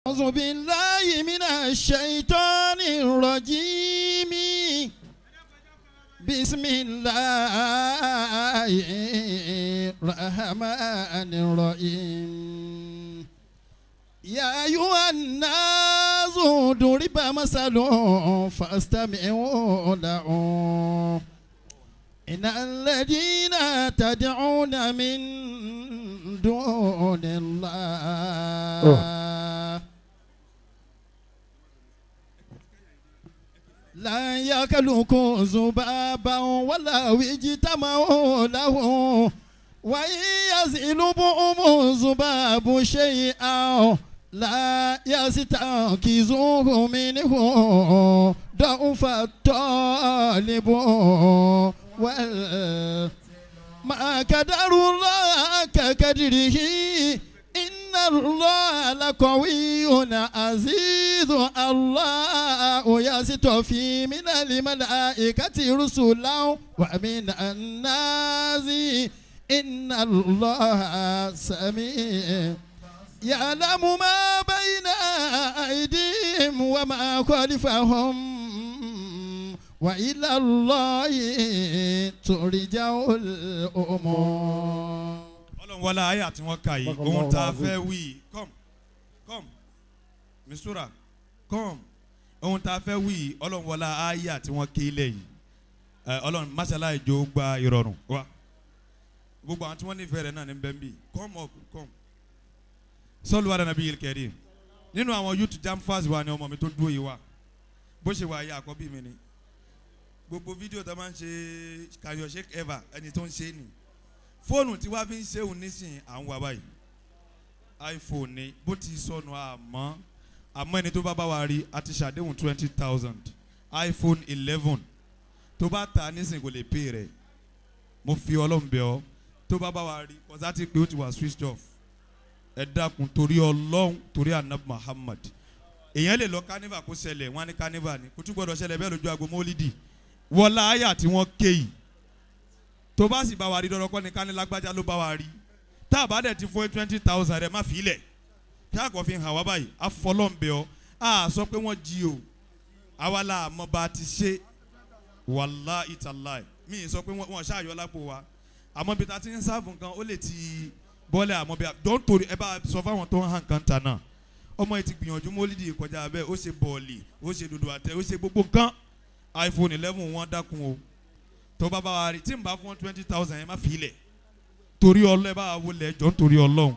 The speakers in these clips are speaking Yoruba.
أعوذ بالله من الشيطان الرجيم بسم الله الرحمن الرحيم يا أيها الناس ضرب مثل فاستمعوا له إن الذين تدعون من دون الله لا يخلقوا ذبابا ولو اجتمعوا له وإن يسلبهم الذباب شيئا لا يستنقذوه منه ضعف الطالب ما قدر الله كقدره إن الله لقوي عزيز الله يستوفي من الملائكة رسلا ومن الناس إن الله سميع يعلم ما بين أيديهم وما خلفهم وإلى الله ترجع الأمور. Wala ayé àti wọn kà yìí ohun tá a fẹ́ wí come mistura come ohun tá a fẹ́ wí Ọlọ́run wọlá ayé àti wọn ké ilẹ̀ yìí Ọlọ́run masala ìjọ gba ìrọ̀rùn wa gbogbo àwọn tí wọ́n nífẹ̀ẹ́ rẹ̀ náà ní bẹ́ẹ̀ bí come sọ́lù wàdà nàbí yìí kẹ́rì nínú àwọn youth jam fast wa ni ọmọ mi tó dúró yìí wa bó ṣe wà ayé àkọ́bí mi ni gbogbo fídíò tó máa ń ṣe kayọ̀ sheik eva ẹni tó ń ṣe ni fóònù tí wàá fi ń ṣe òun nísìnyí à ń wá báyìí iPhone ni bó ti sọnù àmọ́ ẹni tó bá wa rí a ti ṣàdéhùn 20,000 iPhone 11 tó bá ta nísìnyí kò lè pay rẹ̀ mo fi Ọlọ́run bẹ̀ ọ́ tó bá wa rí ọ̀sá ti pé ó ti wà switched off ẹ dákun torí Ọlọ́run torí Anab Muhammad èèyàn lè lọ carnival kó ṣẹlẹ̀ wọ́n á ní carnival ni kò tún gbọ́dọ̀ ṣẹlẹ̀ bẹ́ẹ̀ lójú agbo mọ́lídì wọlá àyà tí wọ́n ké yìí tó bá sì bá wa rí dọ́dọ́ kọ́ ni kání lágbájá ló bá wa rí tá a bá dẹ̀ ti fún 20,000 rẹ̀ má fi ilẹ̀ kí a kò fi hàn wá báyìí afọlọ́ǹbẹ̀ ọ́ a sọ pé wọ́n jí o àwa la àmọ́ bá ti ṣe wàláhì tàláhì mi ì sọ pé wọ́n ṣáàyọ lápò wa àmọ́ bí ta ti ń sáàfù nǹkan ó lè ti bọ́lẹ̀ àmọ́ bí don't torí ẹ bá sọ fáwọn tó ń hàn kan tà náà ọmọ yìí ti gbìyànjú mólídì kọjá abẹ́ ó ṣe bọ́ọ̀lì ó ṣe dòdò àtẹ ó ṣe gbogbo nǹkan iPhone 11 wọn dákun o tó bá wa rí tí n bá fún 20,000 yẹn má fi ilẹ̀ torí Ọlọ́run ẹ bá wọlé ẹjọ́ nítorí Ọlọ́run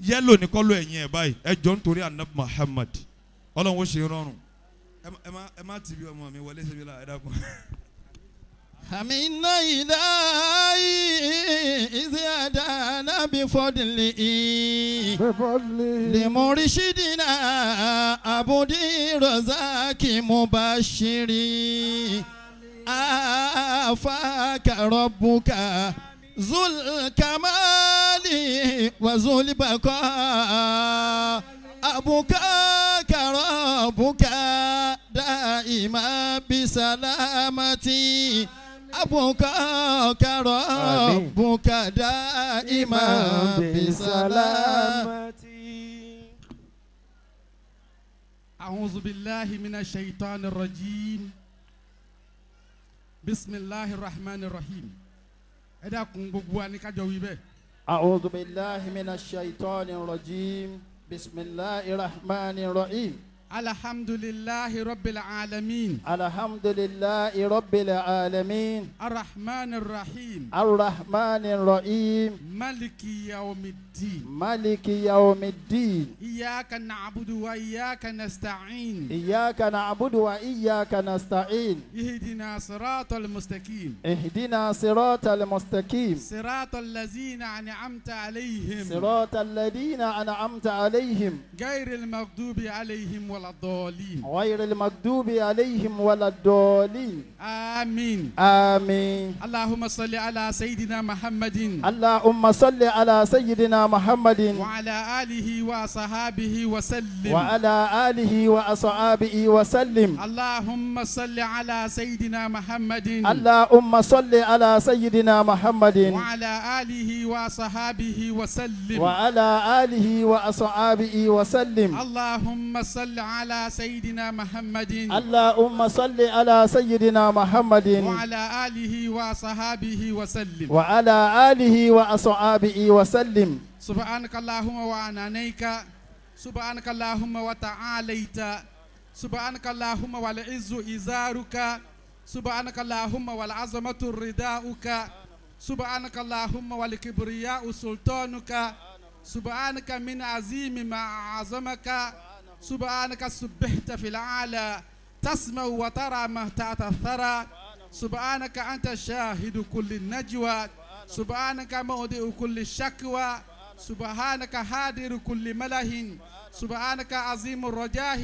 yẹ́lò ní kọ́lọ́ ẹ̀yìn ẹ̀ báyìí ẹjọ́ nítorí Anab Muhammad Ọlọ́run ó ṣe rọrùn ẹ má tì bí ọmọ mi wọlé ṣe bí la ẹ dákun. Amina ilahi izi adana bifodli limurishidina abudi rozaki mubashiri afaka rabbuka zul kamali wa zul baka abuka rabbuka daima bisalamati أبوك ربك دائما بسلامتي. أعوذ بالله من الشيطان الرجيم بسم الله الرحمن الرحيم. أعوذ بالله من الشيطان الرجيم بسم الله الرحمن الرحيم. الحمد لله رب العالمين. الحمد لله رب العالمين. الرحمن الرحيم. الرحمن الرحيم. مالك يوم الدين. مالك يوم الدين. إياك نعبد وإياك نستعين. إياك نعبد وإياك نستعين. اهدنا صراط المستقيم. اهدنا صراط المستقيم. صراط الذين أنعمت عليهم. صراط الذين أنعمت عليهم. غير المغضوب عليهم ولا الضالين غير المغضوب عليهم ولا الضالين آمين. آمين. اللهم صل على سيدنا محمد اللهم صل على سيدنا محمد وعلى آله وصحابه وسلم. وعلى آله وأصحابه وسلم. اللهم صل على سيدنا محمد اللهم صل على سيدنا محمد وعلى آله وصحابه وسلم. وعلى آله وأصحابه وسلم. اللهم صل على سيدنا محمد اللهم صل على سيدنا محمد وعلى آله وصحابه وسلم. وعلى آله وأصحابه وسلم. سبحانك اللهم وعنانيك، سبحانك اللهم وتعاليت، سبحانك اللهم والعز إزارك، سبحانك اللهم والعظمة رداؤك، سبحانك اللهم والكبرياء سلطانك، سبحانك من عظيم ما عظمك، سبحانك سبحت في الأعلى تسمع وترى ما تحت الثرى، سبحانك أنت شاهد كل النجوى، سبحانك موضع كل شكوى، سبحانك حاضر كل مله، سبحانك عظيم الرجاه،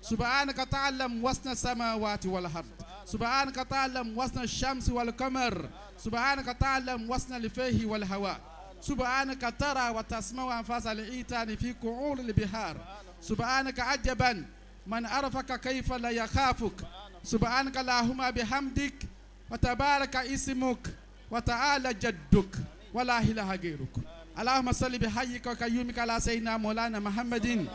سبحانك تعلم وزن السماوات والأرض، سبحانك تعلم وزن الشمس والقمر، سبحانك تعلم وزن الفيه والهواء، سبحانك ترى وتسمع أنفاس الإيتان في قعور البحار، سبحانك عجبا من عرفك كيف لا يخافك، سبحانك اللهم بحمدك وتبارك اسمك وتعالى جدك ولا إله غيرك. اللهم صل بحيك وقيومك على سيدنا مولانا محمد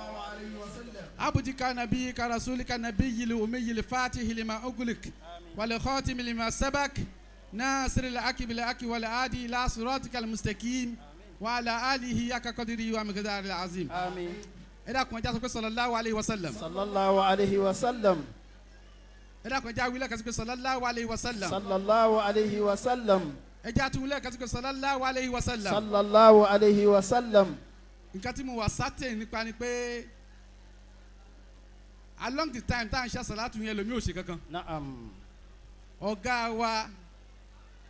عبدك نبيك رسولك النبي الأمي الفاتح لما أغلق والخاتم لما سبق ناصر الحق بالحق والهادي إلى صراطك المستقيم وعلى آله حق قدره ومقداره العظيم. آمين. إذا كنت جالس صلى الله عليه وسلم. صلى الله عليه وسلم. إذا كنت جالس صلى الله عليه وسلم. صلى الله عليه وسلم. إذا كنت صلى الله عليه وسلم. صلى الله عليه وسلم. nǹkan tí mo wà certain nípa ni pé along the time tá à ń ṣe àṣàlátù yẹn lomi ò ṣe kankan. Naam. ọ̀gá wa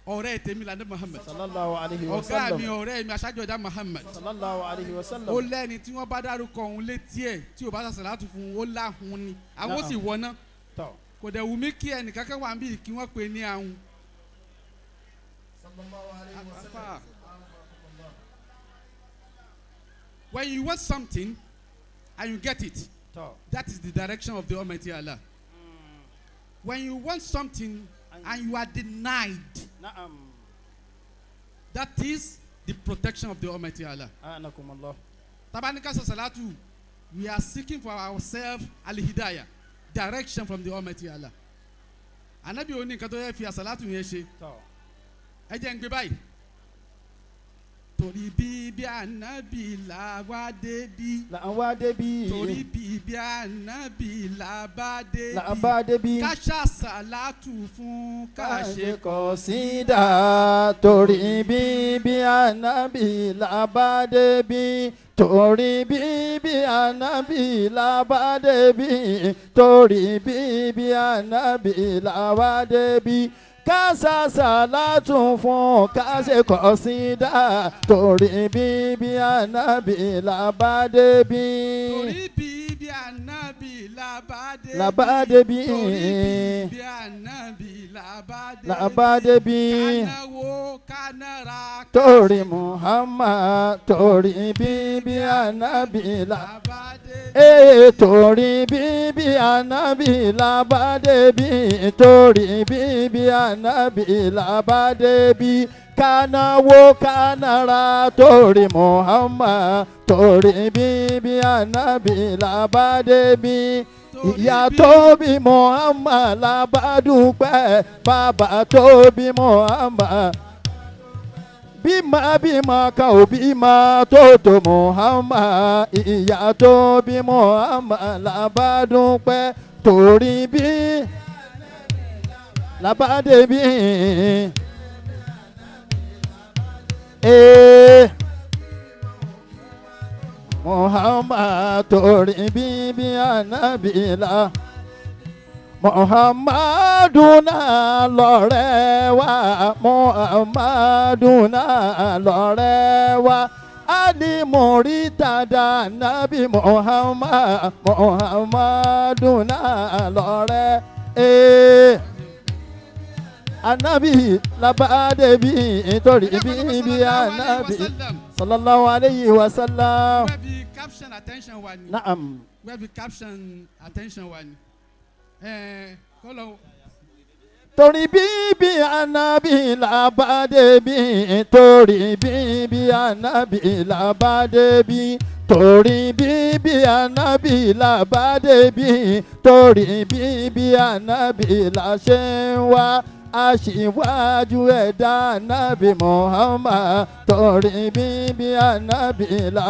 ọ̀rẹ́ tèmi lànà Muhammad. Sallallahu alayhi wa sallam. ọ̀gá mi ọ̀rẹ́ mi aṣáájú ọ̀dà Muhammad. Sallallahu alayhi wa sallam. ó lẹ́ni tí wọ́n bá dárúkọ òun létí ẹ̀ tí ò bá ṣàṣàlátù fún un ó láhùn ni àwọn sì wọná. kò dẹ̀ wù mí kí ẹnìkankan wà níbí kí wọ́n pè ní ahun. Sallallahu alayhi wa sallam. When you want something and you get it, that is the direction of the Almighty Allah. When you want something and you are denied, that is the protection of the Almighty Allah. Tabanika Salatu, we are seeking for ourselves al-hidayah, direction from the Almighty Allah. Anabi oni nkan tó yẹ fi asalatu yẹn ṣe. Ẹ jẹ́ n gbé báyìí. Torí bíbí ànábì là wá débí. Là ń wá débí. Torí bíbí ànábì là bá débí. Là ń bá débí. Ká ṣàṣàlátù fún ká ṣe kọ̀sídà. Torí bíbí ànábì là bá débí. Torí bíbí ànábì là bá débí. Torí bíbí ànábì là wá débí. Ká ṣàṣàlátù fún ká ṣe kọ̀sídà. Torí bíbí ànábì là bá débí. Torí bíbí ànábì là bá débí. Là bá débí. Torí bíbí ànábì là bá débí. Là bá débí. Kánáwó kánára. Torí Muhammad. Torí bíbí ànábì là bá débí. Torí bíbí ànábì là bá débí. Torí bíbí ànábì là bá débí. Kánáwó kánára. Torí Muhammad. Torí bíbí ànábì là bá débí. Ìyá tó bí Muhammad là bá dúpẹ́. Bàbá tó bí Muhammad. Bímọ kan ò bímọ tó tó Muhammad. Ìyá tó bí Muhammad là bá dúpẹ́. Torí bí là bá débí. Muhammad torí bíbí ànábì là. Muhammaduna lọ̀rẹ́ wa. Muhammaduna lọ̀rẹ́ wa. Ali Muritada Nabi Muhammaduna lọ́rẹ́. Anabi labade bi nítorí bí anabi sallallahu alayhi wa sallam. Where the caption attention wa ni. Naam. Where the caption attention wa ni. Kọ́lọ̀. Torí bí anabi labade bi nítorí bí anabi labade bi. Torí bí anabi labade bi torí bí anabi la ṣe ń wá. Aṣíwájú ẹ̀dá Ànábì Muhammad torí bí Ànábì la.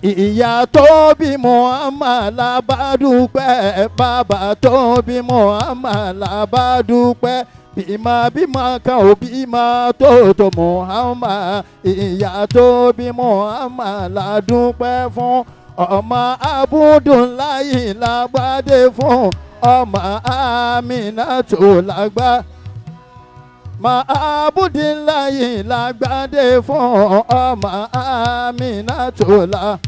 Ìyá tó bí Muhammad la bá dúpẹ́, bàbá tó bí Muhammad la bá dúpẹ́. Bímọ kan ò bímọ tó tó Muhammad, ìyá tó bí Muhammad la dúpẹ́ fún. Ọmọ Abdullahi la gbádé fún. Ọmọ Aminatu lágbá ma Abdullahi lágbádé fún ọmọ Aminatu la.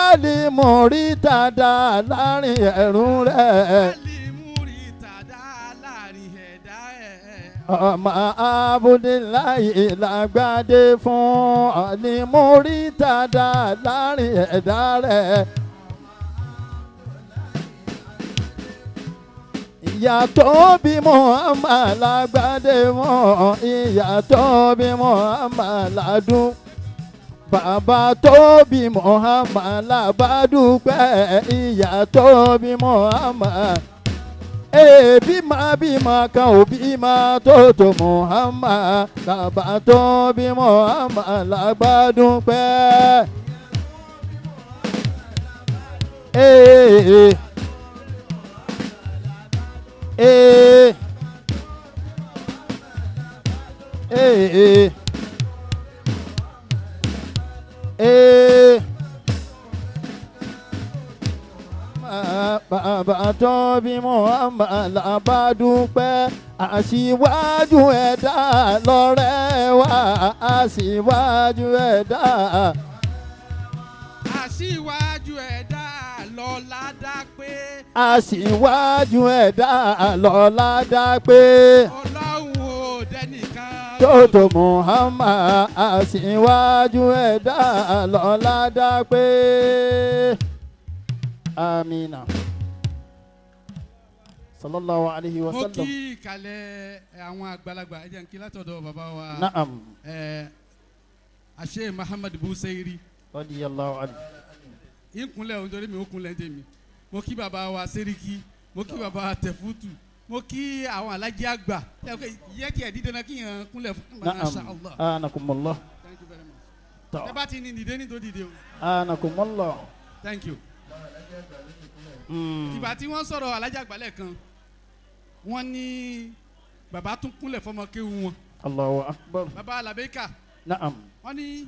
Ali Muritada láàrin ẹ̀rún rẹ̀. Ali Muritada láàrin ẹ̀dá ẹ̀. Ọmọ Abdullahi lágbádé fún Ali Muritada láàrin ẹ̀dá rẹ̀. Ìyá tó bí Muhammad lágbádé wọn, ìyá tó bí Muhammad ládùn. Bàbá tó bí Muhammad lábàdúpẹ́, ìyá tó bí Muhammad. Bímọ kan ò bímọ tó tó Muhammad, bàbá tó bí Muhammad lábàdúpẹ́. Bàbá tó bí Muhammad la bá dúpẹ́. Aṣíwájú ẹ̀dá lọ́rẹ́ wa, aṣíwájú ẹ̀dá. Aṣíwájú ẹ̀dá lọ́lá dá pé. Aṣíwájú ẹ̀dá lọ́lá dá pé. Ọlọ́run ò dẹ́nìkan. Tótó Muhammad aṣíwájú ẹ̀dá lọ́lá dá pé. Amina. Sallallahu alayhi wa Mo sallam. kí ìkàlẹ̀ àwọn àgbàlagbà ẹ jẹ́ n kí látọ̀dọ̀ bàbá wa. Naam. Àṣẹ Muhammad Busairi. Radiyallahu anhu. Ìkúnlẹ̀ ohun torí mi ò kúnlẹ̀ tèmi. Mo kí bàbá wa Seriki. Mo kí bàbá wa Tẹ̀fútù. Mo kí àwọn alájí àgbà. Yẹ kí ẹ dídé náà kí yẹn kúnlẹ̀ fún Masha Allah. Anakumullah. Thank you very much. Ẹ bá ti ní dìde ní tó dìde o. Anakumullah. Thank you. Ìgbà tí wọ́n sọ̀rọ̀ alájà àgbàlẹ̀ kan wọ́n ní bàbá tún kúnlẹ̀ fọmọ kéwu wọn. Allahu akbar. Bàbá Alabeka. Naam. Wọ́n ní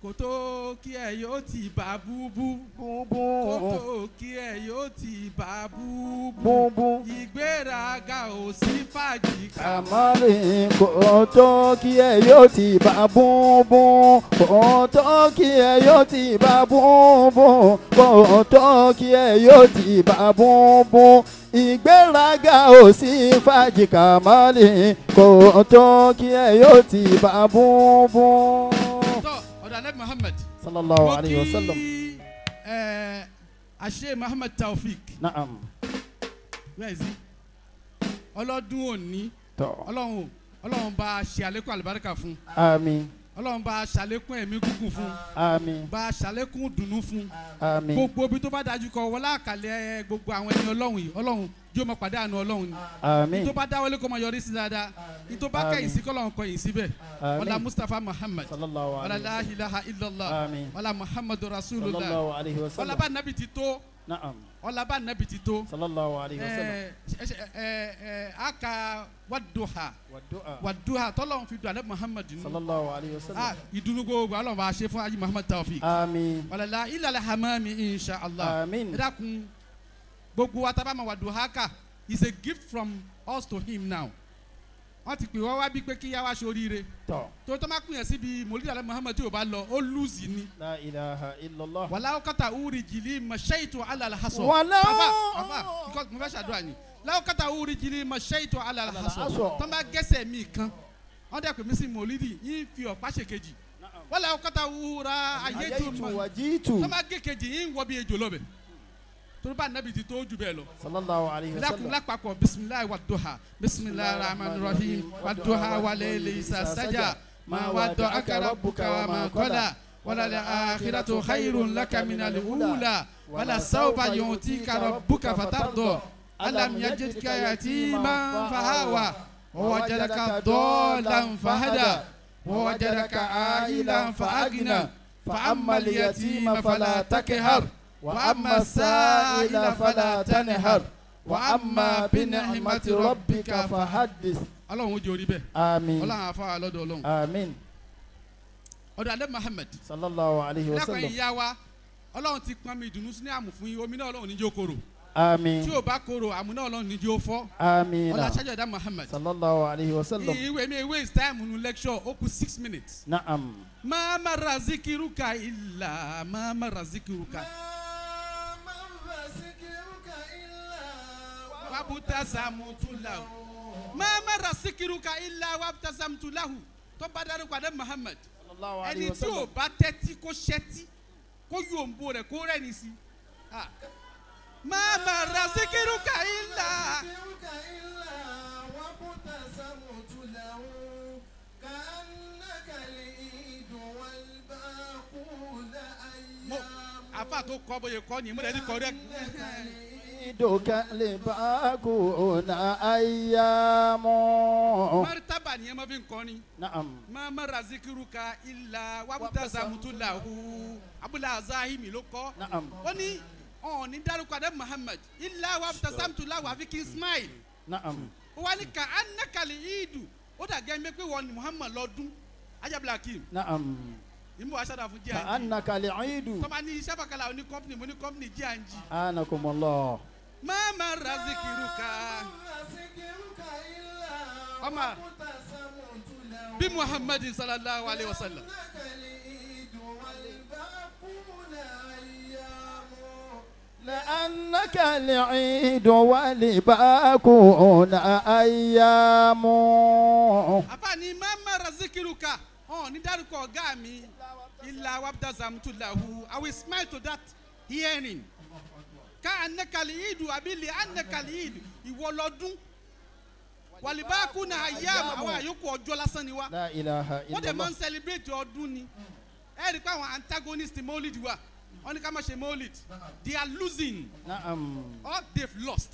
kòtò kí ẹ yóò ti bá búbú. Kòtò kí ẹ yóò ti bá búbú. Ìgbéraga ò sí fàájì Kamali kòtò kí ẹ yóò ti bá búbú. Kòtò kí ẹ yóò ti bá búbú. Kòtò kí ẹ yóò ti bá búbú. Ìgbéraga ò sí fàájì Kamali kòtò kí ẹ yóò ti bá búbú. Anabi Muhammad sallallahu alayhi wa sallam. Àṣẹ Muhammad Taofik. Naam. Where is he? Ọlọ́dún òní. Ọlọ́run bá a ṣe àlékún àlùbáríkà fún. Àmín. Ọlọ́run bá a ṣàlékún ẹ̀mí gígùn fún. Àmín. Bá a ṣàlékún dùnnú fún. Àmín. Gbogbo ibi tó bá dájú kọ wọlé àkàlẹ̀ gbogbo àwọn ẹni Ọlọ́run yìí Ọlọ́run yóò máa pàdé àánú Ọlọ́run ni. Àmín. Ìtò bá dáwọ́lé kó máa yọrí sí dáadáa. Ìtò bá kẹ́yìn sí kọ́lọ́run kọ̀yìn síbẹ̀. Àmín. Ọlá Mustapha Muhammad. Sallallahu alayhi wa sallam. Ọlá la ilaha illallah. Àmín. Ọlá Muhammadu Rasulullah. Sallallahu alayhi wa sallam. Ọlá bá nàbì ti tó. Naam. Ọlá bá nàbì ti tó. Sallallahu alayhi wa sallam. Aka waduha. Waduha tọ́lọ́run fi dùn alẹ́ Muhammad nù. Sallallahu alayhi wa sallam. Ìdùnnú gbogbo Ọlọ́run bá a ṣe fún Ají Muhammad Taofik. Àmín. Wàlálà ilàlẹ̀ hamami insha Allah. Àmín. Ẹ dákun gbogbo wa tábà máa waduha ká is a gift from us to him now. wọ́n ti pè wọ́n wá bí pé kí yá wá ṣoríire tó tó má pìyàn síbi mòlídìí alẹ́ Muhammad tí o bá lọ ó lùzì ni. La ilaha illallah. wàlá kàtà uri jìlì mashaitu alàlhasọ. wàlá because mo fẹ́ ṣàdúrà ni láwọn kàtà uri jìlì mashaitu alàlhasọ tó bá gẹ́sẹ̀ mi kan wọ́n dẹ́ pè mí sí mòlídìí yín fi ọ̀pá ṣe kejì wàlá kàtà wúra ayétu wàjítu tó bá gé kejì yín wọ́ bí ejò lọ́bẹ̀ turuba nabi ti tó jù bẹ́ẹ̀ lọ. sallallahu alayhi wa sallam. lápapọ̀ bisimilayi wa duha bisimilayi rahman rahim wa duha wa leele isa saja ma wa dọ̀ akara buka wa ma kọ́la wala le akhiratu khayrun laka minal ula wala sawfa yu'tika rabbuka fatarda alam yajidka yatiman fahawa wa wajadaka dallan fahada wa wajadaka ailan faagna fa ammal yatima fala takhar وأما السائل فلا تنهر وأما بنعمة ربك فحدث. Ọlọ́run ó jẹ́ orí bẹ́ẹ̀. àmín. Ọlọ́run àfa lọ́dọ̀ Ọlọ́run. àmín. ọ̀dọ̀ alẹ́ Muhammad. sallallahu alayhi wa sallam. ìlàkùn ìyá wa Ọlọ́run ti pọn mi ìdùnnú sí ní àmù fún yín omi náà Ọlọ́run níjó korò. àmín. tí o bá korò àmù náà Ọlọ́run níjó fọ́. àmín. ọlọ́run aṣáájú ẹ̀dá Muhammad. sallallahu alayhi wa sallam. ìwé mi waste time nu lecture ó kù 6 minutes. naam. ma marra zikiruka illa ma marra zikiruka. wabutasamtulahu mama rasikiruka illa wabutasamtulahu tó bá dárúkọ adé Muhammad ẹni tí o bá tẹ́tí kó ṣẹ́tí kó yòǹbó rẹ̀ kó rẹ́ni sí mama rasikiruka illa wabutasamtulahu afa tó kọ́ bóyá kọ́ ni mo lè ní correct. doka le bakuna ayyamu. martaba ni ẹ ma fi nkọ ni. naam. mama razikiruka illa wabutasamtulahu abula azahimi ló kọ. naam. ó ní ọ̀ ní dárúkọ adé Muhammad illa wabutasamtulahu àfi kí n smile. naam. ó wá ní ka anakali idu ó dà gẹ́ mi pé wọ́n ní Muhammad lọ́dún ajabula kim. naam. ìmú aṣáda fún jí àǹjì. ka anakali idu. tọ́ba ní iṣẹ́ bàkàlà oní kọ́mpìnì mo ní kọ́mpìnì jí àǹjì. anakumullah. mama razikiruka ọmọ bí Muhammad sallallahu alayhi wa sallam. لأنك العيد ولباكون أيام. àfààní mama razikiruka ní dárúkọ ọ̀gá mi ilà wabutasamtulahu I will smile to that hearing. ká anakali idu abili anakali idu ìwọ lọ́dún wàlíbáàkú na ayáàmù àwọn àyókù ọjọ́ lásán ni wá. La ilaha illallah. wọ́n dẹ̀ máa ń celebrate ọdún ni ẹ rí i pé àwọn antagonist mọ́lìd wà wọ́n ní ká má ṣe mọ́lìd they are losing or they've lost.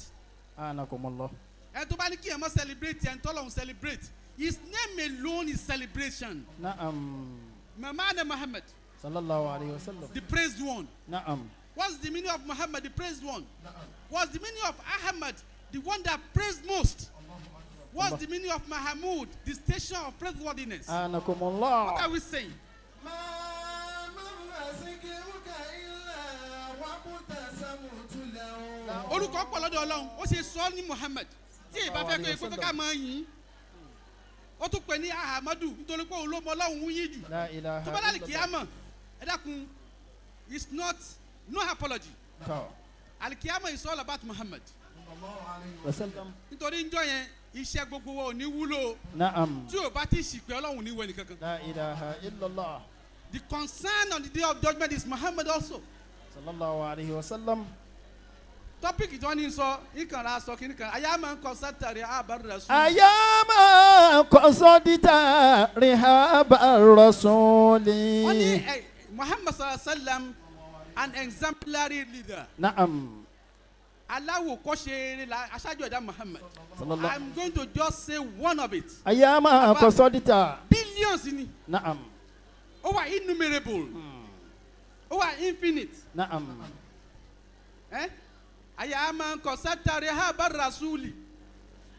anakumullah. ẹ tó bá ní kí ẹ má celebrate ẹ ń tọ́lọ̀ ń celebrate his name alone is celebration. Mamana Muhammad. Sallallahu alayhi wa sallam. The praised one. Naam. What's the meaning of Muhammad, the praised one? What's the meaning of Ahmad, the one that praised most? What's the meaning of Mahamud, the station of praiseworthiness? Anakumullah. What are we saying? Olùkọ́ pọ̀ lọ́dọ̀ Ọlọ́run ó ṣe sọ ní Muhammad tí ìbá fẹ́ pé kó fẹ́ ká máa yìn ó tún pè ní Ahamadu nítorí pé òun ló mọ Ọlọ́run yín jù tó bá dálì kíámọ̀ ẹ dákun it's not no apology alikiyama is all about Muhammad nítorí njọ́ yẹn iṣẹ́ gbogbo wa ò ní wúlò tí o bá ti ṣìpẹ́ Ọlọ́run ní wẹ̀ ní kankan. La ilaha illallah. The concern on the day of judgment is Muhammad also. Sallallahu alayhi wa sallam. Topic ìjọ ní sọ ìkànnì aṣọ kìíní kan ayáma ń kọ sátà rihaba rasul. ayáma ń kọ sọ́dítà rihaba rasuli. wọ́n ní Muhammad sallallahu alayhi wa sallam an exemplary leader. Naam. aláwo kọ́ṣe aṣáájú ẹ̀dá Muhammad. I'm going to just say one of it. ayáma ń kọ sọ́dítà. billions ni. Naam. ó wà innumerable. ó wà infinite. Naam. ayáma ń kọ sátà rihaba rasuli.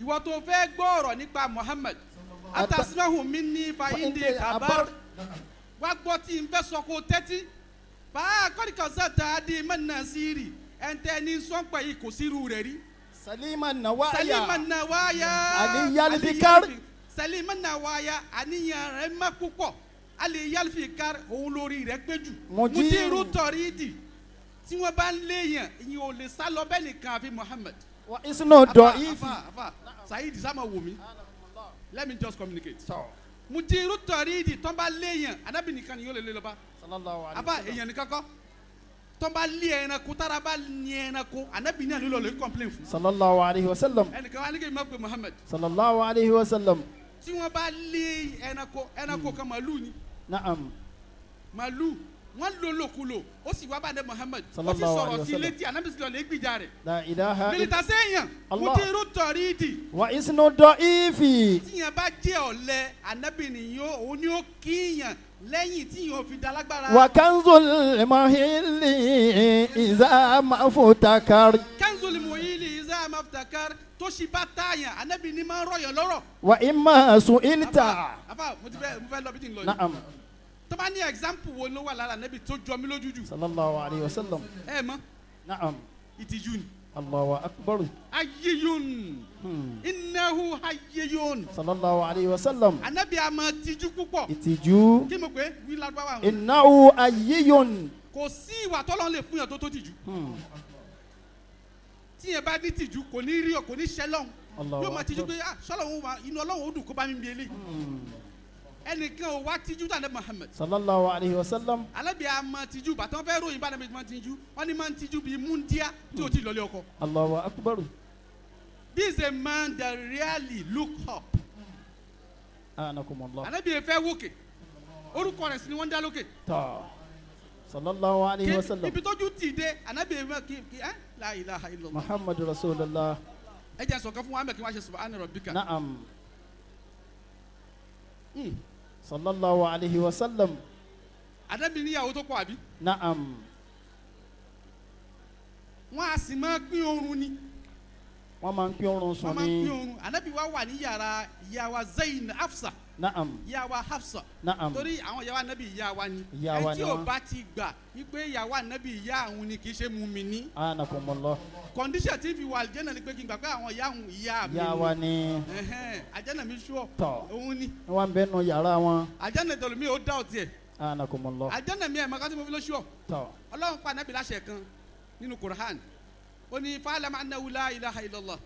ìwọ tó fẹ́ gbọ́ ọ̀rọ̀ nípa Muhammad. atasimahu minni fa indi kabar. wá gbọ́ tí n fẹ́ sọ kó tẹ́tí. báà kọ́nìkan sátà di mẹ́nà sírì. ẹ̀ǹtẹ̀ ní sọ́npẹ̀ yìí kò sí irú rẹ̀ rí. Saliman Nawaya. Saliman Nawaya. Aliyal Bikar. Salima Nawaya àníyàn rẹ̀ má púpọ̀ Ali Yalfikar òun lórí rẹ̀ pé jù Mudiru Toridi tí wọ́n bá ń léèyàn ìyẹn ò lè sá lọ bẹ́ẹ̀ nìkan àfi Muhammad. Wa isnu da'ifi. Afa Saheed sama wo mi. Let me just communicate. Mudiru Toridi tó bá léèyàn Ànábì nìkan ni yóò lè lé lọ́ba. Sallallahu alaihi Afa wasallam. èèyàn nìkan kọ́ tó bá lé ẹranko tára bá ní ẹranko Ànábì náà ló lọ lè complain fún. Sallallahu alaihi wasallam. Ẹnìkan wá ní kí n má pe Muhammad. Sallallahu alaihi wasallam. Tí wọ́n bá lé ẹranko kan màlúù ni. Na'am. Màlúù wọ́n lò lòkulò ó sì wá bá dé Muhammad ó sì Sallallahu alaihi sọ̀rọ̀ sí wasallam. létí Ànábì sì lọ lè gbìjà rẹ̀. La ilaha Mílítà sẹ́yìn Allah. Mudiru Toridi wa isnu da'ifi. tíyẹn bá jẹ́ ọ̀lẹ Ànábì nìyó òun ni ó kíyàn lẹ́yìn tíyẹn ò fi da lágbára. wa kanzul mahilli iza mafutakar. Kanzul muhili iza maftakar tó ṣì bá táyàn Ànábì ní máa ń rọ̀yàn lọ́rọ̀. wa imma su'ilta. Àbá mo fẹ́ lọ bí tí n lọ yìí. Na'am. Tó bá ní example wo ló wà lára Ànábì tó jọ mí lójú jù. Sallallahu alaihi wasallam. Ẹ mọ̀ Na'am. ìtìjú ni. Allahu akbar. Hayyun innahu hayyun. Sallallahu alaihi wasallam. Ànábì a máa tijú púpọ̀. Ìtìjú. Kí mo pé wí ládùúgbò àwọn. Innahu ayyiyun. Kò sí ìwà tọ́lọ́ lè fún yàn tó tìjú. Tíyẹn bá ní tìjú kò ní rí ọ kò ní ṣẹlọ́n. Allahu Yóò máa tijú akbar. pé sọ́lọ́hún wa inú Ọlọ́run ó dùn kó bá mi bí eléyìí. Ẹnìkan ò wá tijú tàn ní Muhammad. Sallallahu alaihi wasallam. Ànábì a máa tijú bàtàn fẹ́ ròyìn bá Ànábì máa tijú wọ́n ní máa ń tijú bíi múndíá tí ò tí ì lọlé ọkọ. Allahu akbar. This is a man that really look up. Anakumullah. Ànábì yẹn fẹ́ wókè orúkọ rẹ̀ sì ni wọ́n dá lókè. Ta. Sallallahu alaihi wasallam. Ibi tójú ti dé Ànábì yẹn kí la ilaha illallah. Muhammad Rasulullah. Ẹ jẹ́ sọ̀kan fún wa mẹ́kì wá ṣe subhana rabbika. Na'am. Sallallahu alaihi wasallam. Ànábì níyàwó tó pọ̀ àbí. Na'am. Wọ́n á sì máa pín oorun ni. Wọ́n máa ń pín oorun Wọ́n sùn máa ń pín ní. oorun. Ànábì wa wà ní yàrá ìyá wa Zayn Hafsa. Na'am. Ìyá wa Hafsa. Na'am. Torí àwọn ìyá wa Ànábì ìyá wa ni. Ìyá wa Ẹ tí ni ò wọ́n. bá ti gbà wípé ìyá wa Ànábì ìyá àwọn ni kì í ṣe mùmínì. Anakumullah. Condition tí fi wà àlùjànnà ni pé kí n gbà pé àwọn ìyá àwọn ìyá mi. Ìyá wa ni. Àlùjànnà mi sùọ́. Tọ̀. Òun ni. Wọ́n bẹ nù yàrá wọn. Àlùjànnà tọ̀lù mi ò dá ọ̀tí ẹ̀. Anakumullah. Àlùjànnà mi ẹ̀ mọ̀ ká tí mo fi lọ sùọ́. Tọ̀. Ọlọ́run pa Ànábì láṣẹ kan nínú Qur'an. Ó ní fa'lam annahu la ilaha illallah.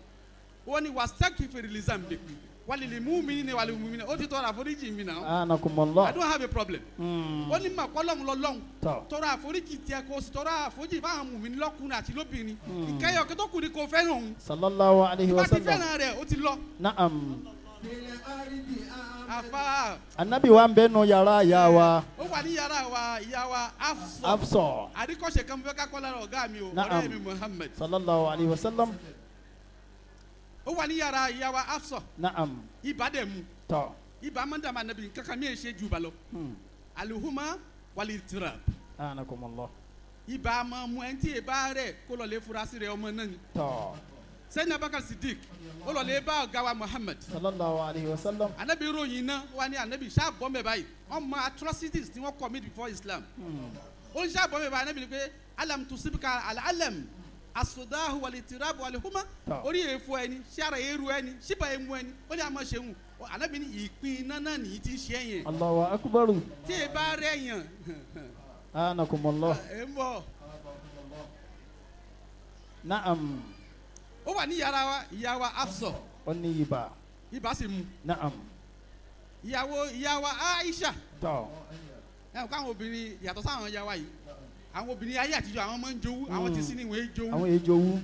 Ó ní wastaghfir li dhanbik walil mu'minina wal mu'minat. Ó ti tọrọ àforíjì mi náà. I Anakumullah. don't have a problem. Ó ní mà kọ́lọ́hún lọ́lọ́hún. Tọ̀. Tọrọ àforíjì tiẹ̀ kó o sì tọrọ àforíjì fáwọn mùmínì lọ́kùnrin àti lóbìnrin. Ìkẹyọ̀ kí tó kù ni kò fẹ́ràn òun. Sallallahu alaihi Bá ti wasallam. fẹ́ràn rẹ̀ ó ti lọ. Na'am. Àfa Anabi wa ń bẹ nù yàrá ìyá wa. ó wà ní yàrá wa ìyá wa Hafsa. Hafsa. Àríkọ́ṣe kan fẹ́ ká kọ́ lára ọ̀gá mi o Na'am. ọ̀rẹ́ mi Muhammad. Sallallahu alaihi wasallam. Ó wà ní yàrá ìyá wa Hafsa. Na'am. Ibà dẹ̀ mu. Tọ̀. Ibà máa ń dàmà nàbì kankan mi ẹ̀ ṣe jù bá lọ. Alihuma walitirab. Anakumullah. Ibà máa mu ẹni tí ìbá rẹ̀ kó lọ lè furasí rẹ̀ ọmọ náà ni. Tọ̀. Sẹ́yìn Abubakar Siddiq ó lọ lè bá ọ̀gá wa Muhammad. Sallallahu alaihi wasallam. Anabi ròyìn náà wà ní anabi ṣáàbọ̀ mẹ́ báyìí wọ́n mọ atrocities tí wọ́n commit before Islam. Ó ní ṣáàbọ̀ mẹ́ báyìí anabi ni pé alam tusibika alalam asodahu walitirabu walihuma orí èèfo ẹni ṣáàrà èrú ẹni ṣíbà emu ẹni ó ní àmọ́ ṣeun anabi ní ìpín náà nìyí ti ṣe yẹn. Allahu akbar. Tí ẹ bá rẹ̀ yàn Anakumullah. ẹ ń bọ̀. Na'am. Ó wà ní yàrá wa ìyá wa Hafsa Ó ní ibà. ibà sì mu. Na'am. Ìyá wa Aisha Tọ̀. ẹ̀ kó àwọn obìnrin yàtọ̀ sáwọn ìyá wa yìí àwọn obìnrin ayé àtijọ́ àwọn máa ń jowú àwọn ti sí ni wọ́n ń jowú. Àwọn èjò wú.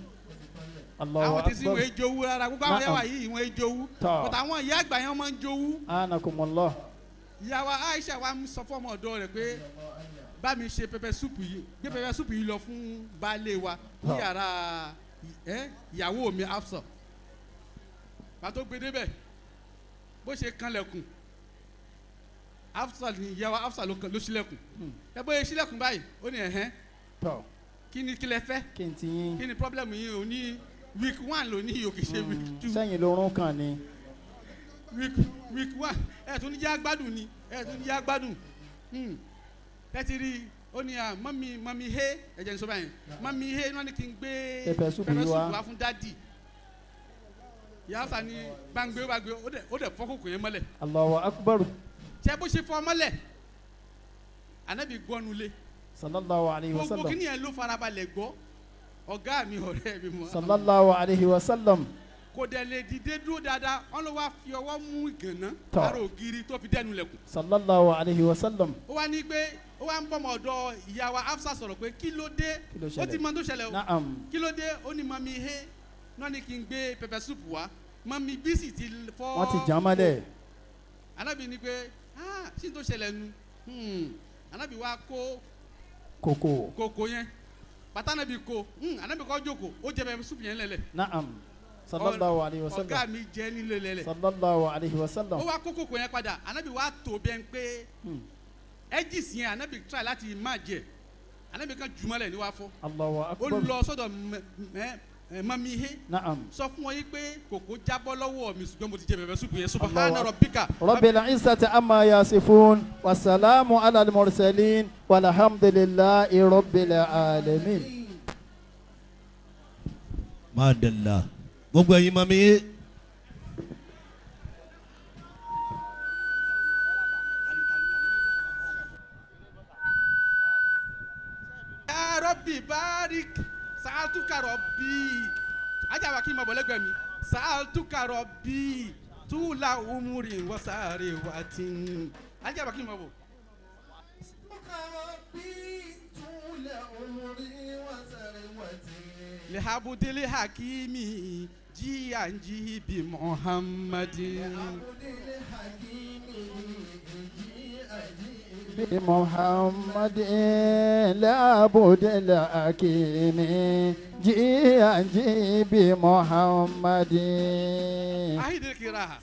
Allahu àwọn ti sí akbar. wọ́n ń jowú rárá gbogbo àwọn ìyá wa yìí wọ́n ń jowú. Tọ̀. But àwọn ìyá àgbà yẹn máa ń jowú. Anakumullah. Ìyá wa Aisha wa sọ fún ọmọ ọ̀dọ́ rẹ̀ pé bá mi ṣe pẹpẹ súpù yìí gbé pẹpẹ súpù yìí lọ fún baálé wa ní Tọ̀. yàrá ìyàwó mi Hafsa. Pàtó gbé débẹ̀ bó ṣe kanlẹ̀kùn Hafsa ni ìyá wa Hafsa ló ṣílẹ̀kùn ẹ bóyá ṣílẹ̀kùn báyìí ó ní ẹ̀hẹ́n Tọ̀. kí ni kí lẹ fẹ́ Kí n ti yín. kí ni problem yìí ò ní week 1 ló ní yìí ò kì í ṣe week 2 Sẹ́yìn lórun kan ni. week 1 ẹ̀ tún ní jẹ́ agbádùn ni ẹ̀ tún ní jẹ́ agbádùn tẹ́tí rí ó ní mọ́mí he ẹ̀jẹ̀ ní sọ báyìí mọ́mí he wọ́n ní kí n gbé Pepper soup yìí wá. wá fún dádì yàtọ̀ ni gbàngbé ó dẹ̀ fọ́ kókò yẹn mọ́lẹ̀. Allahu akbar. Ṣé bó ṣe fọ́ mọ́lẹ̀ anabi gbọ́nulé. Sallallahu alayhi wa gbogbo sallam. kí ni yẹn ló farabalẹ̀ gbọ́ ọ̀gá mi ọ̀rẹ́ mi mọ́. Sallallahu alayhi wa sallam. Kò dẹ̀ lè dìde dúró dáadáa wọ́n ló wá fi ọwọ́ mú ìgànná Tọ́. lára ògiri tó fi dẹ́nu lẹ̀kùn. Sallallahu alayhi wa sallam. Ó wá ní pé ó wá ń bọ́ ọmọ ọ̀dọ̀ ìyá wa Hafsa sọ̀rọ̀ pé kí ló dé Kí ló ó ṣẹlẹ̀? ti mọ tó ṣẹlẹ̀ o Naam. kí ló dé ó ní mọ́mí he náà ní kí n gbé pepper soup wá mọ́mí bísí ti fọ́. Wọ́n ti jàn mọ́lẹ̀. Anábì ní pé sí tó ṣẹlẹ̀ nu Anábì wá kó Kòkò. kòkó yẹn bàtà Anábì kó Anábì kọ́ jókòó ó jẹ pepper soup yẹn lẹ́lẹ̀. Naam. Sallallahu alayhi wa sallam. Ọ̀gá mi jẹ́ nílé lẹ́lẹ̀. Sallallahu alayhi wa sallam. Ó wá kó kòkó yẹn padà Anábì wá tó bẹ́ẹ̀ pé ẹ́jìsì yẹn Anábì try láti má jẹ Anábì kan jùmọ̀lẹ̀ ní wá fọ́. Allahu Ó akbar. lọ sọ́dọ̀ mọ́mí he Naam. sọ fún wọn yìí pé kòkó jábọ́ lọ́wọ́ mi ṣùgbọ́n mo ti jẹ pepper soup yẹn Allahu subhana rabbika. Rabbil izzati amma yasifun wa salamu ala al-mursalin walhamdulillahi rabbil alamin. Madalla. Gbogbo ẹ̀yin mami. Ya Rabbi barik sa'altuka Rabbi ajawa kí n máa bọ̀ lẹ́gbẹ̀ẹ́ mi sa'altuka Rabbi tula umuri wasari watin ajawa kí n máa bọ̀. lihabudili hakimi jiyanji bi Muhammadin. بمحمد لابد الحكيم جي بمحمد. ahidi kiraha.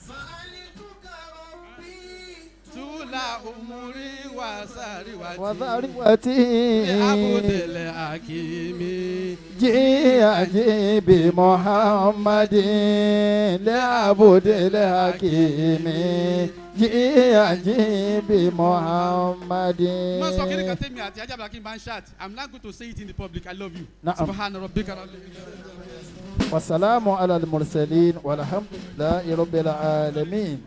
tula umuri wasari watin. وذروتي lihabudili hakimi. جي بمحمد لابد الحكيم جي بمحمد. Ma sọ kí ni kan tẹ́mi àti Ajá Black bá ń ṣáàtì. I'm not going to say it in the public. I love you. Na'am. Subhana rabbika rabbil izzati. والسلام على المرسلين والحمد لله رب العالمين.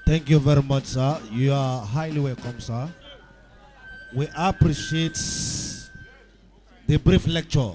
Thank you very much, sir. You are highly welcome, sir. We appreciate the brief lecture